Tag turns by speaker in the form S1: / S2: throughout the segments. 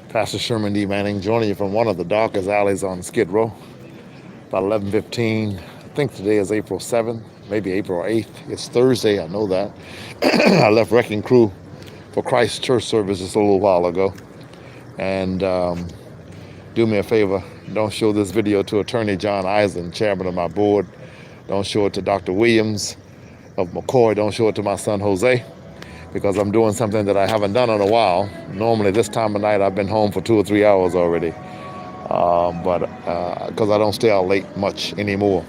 S1: Pastor Sherman D.Manning joining you from one of the darkest alleys on Skid Row. About 11:15. I think today is April 7th, maybe April 8th. It's Thursday, I know that. I left Wrecking Crew for Christ Church service just a little while ago. And do me a favor, don't show this video to Attorney John Eisen, chairman of my board. Don't show it to Dr. Williams of McCoy. Don't show it to my son Jose, because I'm doing something that I haven't done in a while. Normally this time of night I've been home for 2 or 3 hours already, but because I don't stay out late much anymore.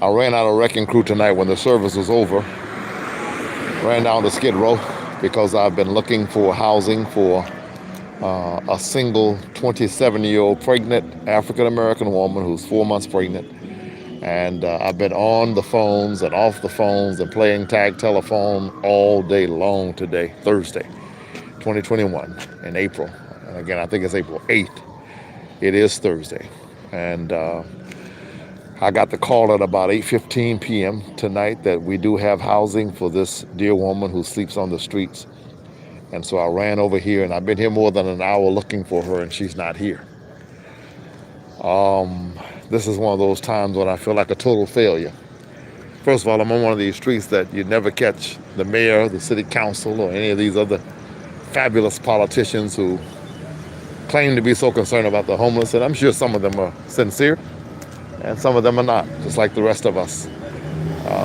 S1: I ran out of Wrecking Crew tonight when the service was over. Ran down to Skid Row because I've been looking for housing for a single 27-year-old pregnant African-American woman who's 4 months pregnant. And I've been on the phones and off the phones and playing tag telephone all day long today, Thursday, 2021, in April. And again, I think it's April 8th. It is Thursday. And I got the call at about 8:15 p.m. tonight that we do have housing for this dear woman who sleeps on the streets. And so I ran over here, and I've been here more than an hour looking for her, and she's not here. This is one of those times when I feel like a total failure. First of all, I'm on one of these streets that you never catch the mayor, the city council, or any of these other fabulous politicians who claim to be so concerned about the homeless. And I'm sure some of them are sincere, and some of them are not, just like the rest of us.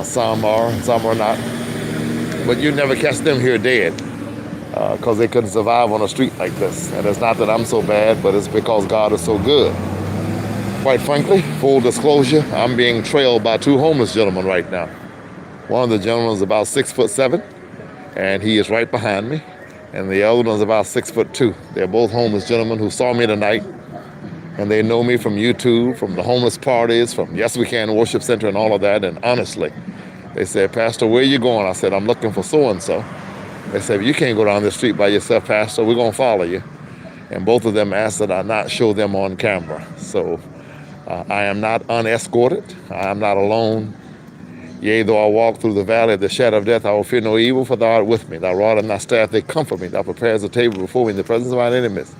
S1: Some are, and some are not. But you never catch them here dead, because they couldn't survive on a street like this. And it's not that I'm so bad, but it's because God is so good. Quite frankly, full disclosure, I'm being trailed by two homeless gentlemen right now. One of the gentlemen is about 6'7", and he is right behind me. And the other one is about 6'2". They're both homeless gentlemen who saw me tonight, and they know me from YouTube, from the homeless parties, from Yes We Can Worship Center and all of that. And honestly, they said, "Pastor, where are you going?" I said, "I'm looking for so-and-so." They said, "You can't go down this street by yourself, Pastor. We're going to follow you." And both of them asked that I not show them on camera. So I am not unescorted. I am not alone. Yea, though I walk through the valley of the shadow of death, I will fear no evil, for thou art with me. Thy rod and thy staff, they comfort me. Thou prepares a table before me in the presence of mine enemies.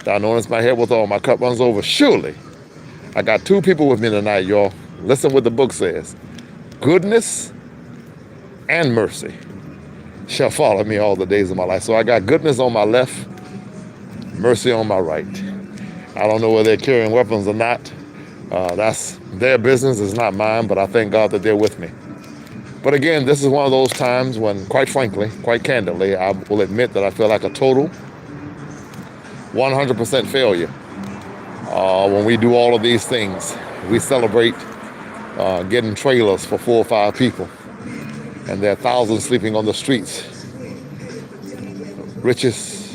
S1: Thou anointest my head with oil, my cup runs over. Surely, I got two people with me tonight, y'all. Listen what the book says. Goodness and mercy shall follow me all the days of my life. So I got goodness on my left, mercy on my right. I don't know whether they're carrying weapons or not. That's their business, it's not mine, but I thank God that they're with me. But again, this is one of those times when, quite frankly, quite candidly, I will admit that I feel like a total 100% failure. When we do all of these things, we celebrate getting trailers for 4 or 5 people, and there are thousands sleeping on the streets. Richest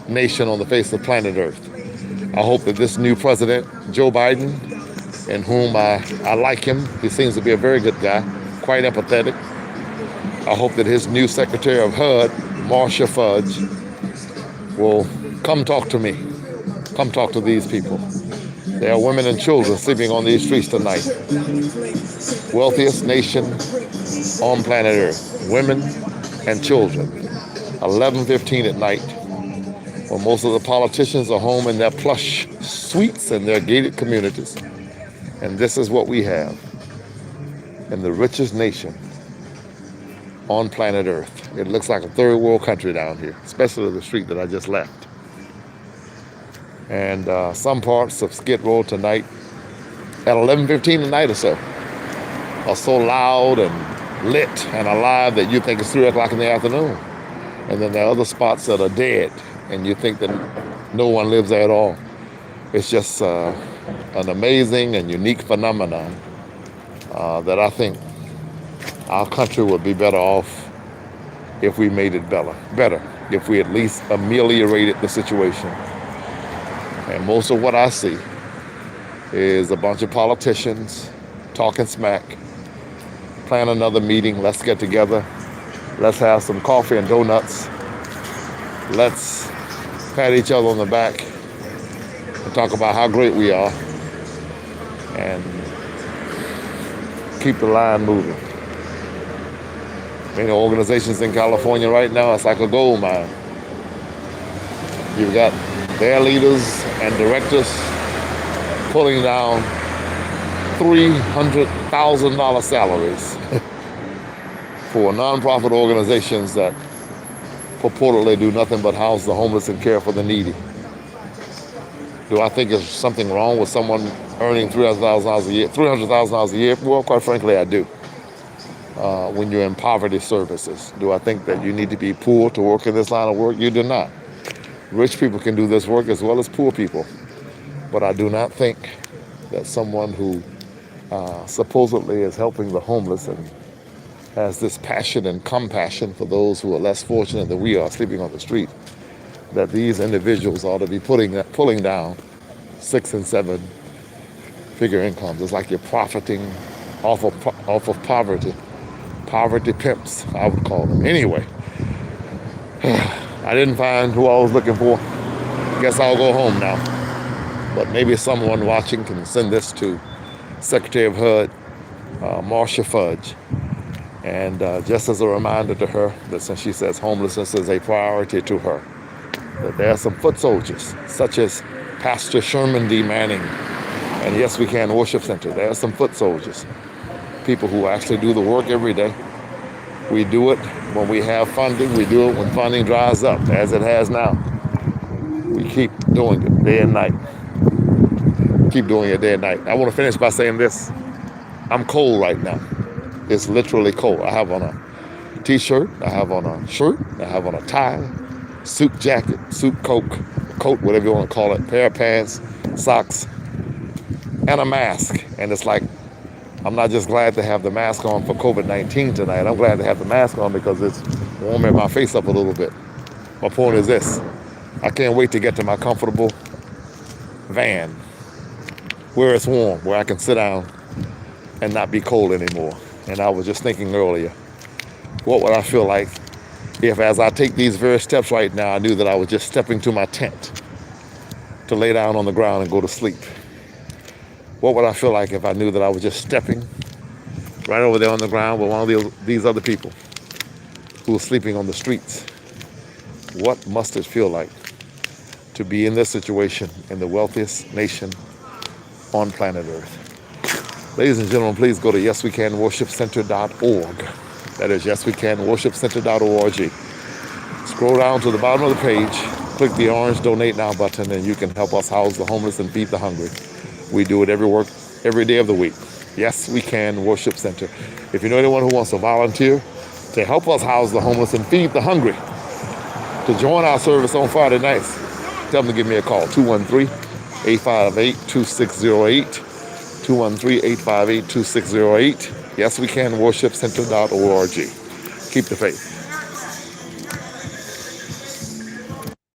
S1: nation on the face of planet Earth. I hope that this new president, Joe Biden, in whom I like him, he seems to be a very good guy, quite empathetic. I hope that his new Secretary of HUD, Marcia Fudge, will come talk to me. Come talk to these people. There are women and children sleeping on these streets tonight. Wealthiest nation on planet Earth. Women and children. 11:15 at night, when most of the politicians are home in their plush suites and their gated communities. And this is what we have in the richest nation on planet Earth. It looks like a third world country down here, especially the street that I just left. And some parts of Skid Row tonight at 11:15 at night or so are so loud and lit and alive that you think it's 3 o'clock in the afternoon. And then there are other spots that are dead, and you think that no one lives there at all. It's just an amazing and unique phenomenon that I think our country would be better off if we made it better, if we at least ameliorated the situation. And most of what I see is a bunch of politicians talking smack, plan another meeting, let's get together, let's have some coffee and donuts, let's pat each other on the back and talk about how great we are and keep the line moving. Many organizations in California right now, it's like a gold mine. You've got their leaders and directors pulling down $300,000 salaries for nonprofit organizations that purportedly do nothing but house the homeless and care for the needy. Do I think there's something wrong with someone earning $300,000 a year? $300,000 a year? Well, quite frankly, I do. When you're in poverty services, do I think that you need to be poor to work in this line of work? You do not. Rich people can do this work as well as poor people. But I do not think that someone who supposedly is helping the homeless and has this passion and compassion for those who are less fortunate than we are sleeping on the street, that these individuals ought to be pulling down 6 and 7 figure incomes. It's like you're profiting off of poverty. Poverty pimps, I would call them. Anyway, I didn't find who I was looking for. Guess I'll go home now. But maybe someone watching can send this to Secretary of HUD, Marcia Fudge. And just as a reminder to her that since she says homelessness is a priority to her, that there are some foot soldiers, such as Pastor Sherman D.Manning and Yes We Can Worship Center. There are some foot soldiers, people who actually do the work every day. We do it when we have funding. We do it when funding dries up, as it has now. We keep doing it day and night. Keep doing it day and night. I want to finish by saying this. I'm cold right now. It's literally cold. I have on a t-shirt, I have on a shirt, I have on a tie, suit jacket, suit coat, whatever you want to call it, pair of pants, socks, and a mask. And it's like, I'm not just glad to have the mask on for COVID-19 tonight. I'm glad to have the mask on because it's warming my face up a little bit. My point is this. I can't wait to get to my comfortable van where it's warm, where I can sit down and not be cold anymore. And I was just thinking earlier, what would I feel like if as I take these very steps right now, I knew that I was just stepping to my tent to lay down on the ground and go to sleep? What would I feel like if I knew that I was just stepping right over there on the ground with one of these other people who are sleeping on the streets? What must it feel like to be in this situation in the wealthiest nation on planet Earth? Ladies and gentlemen, please go to yeswecanworshipcenter.org. That is yeswecanworshipcenter.org. Scroll down to the bottom of the page, click the orange Donate Now button, and you can help us house the homeless and feed the hungry. We do it every day of the week. Yes, we can Worship Center. If you know anyone who wants to volunteer to help us house the homeless and feed the hungry, to join our service on Friday nights, tell them to give me a call, 213-858-2608. 213-858-2608. Yes, we can worshipcenter.org. Keep the faith.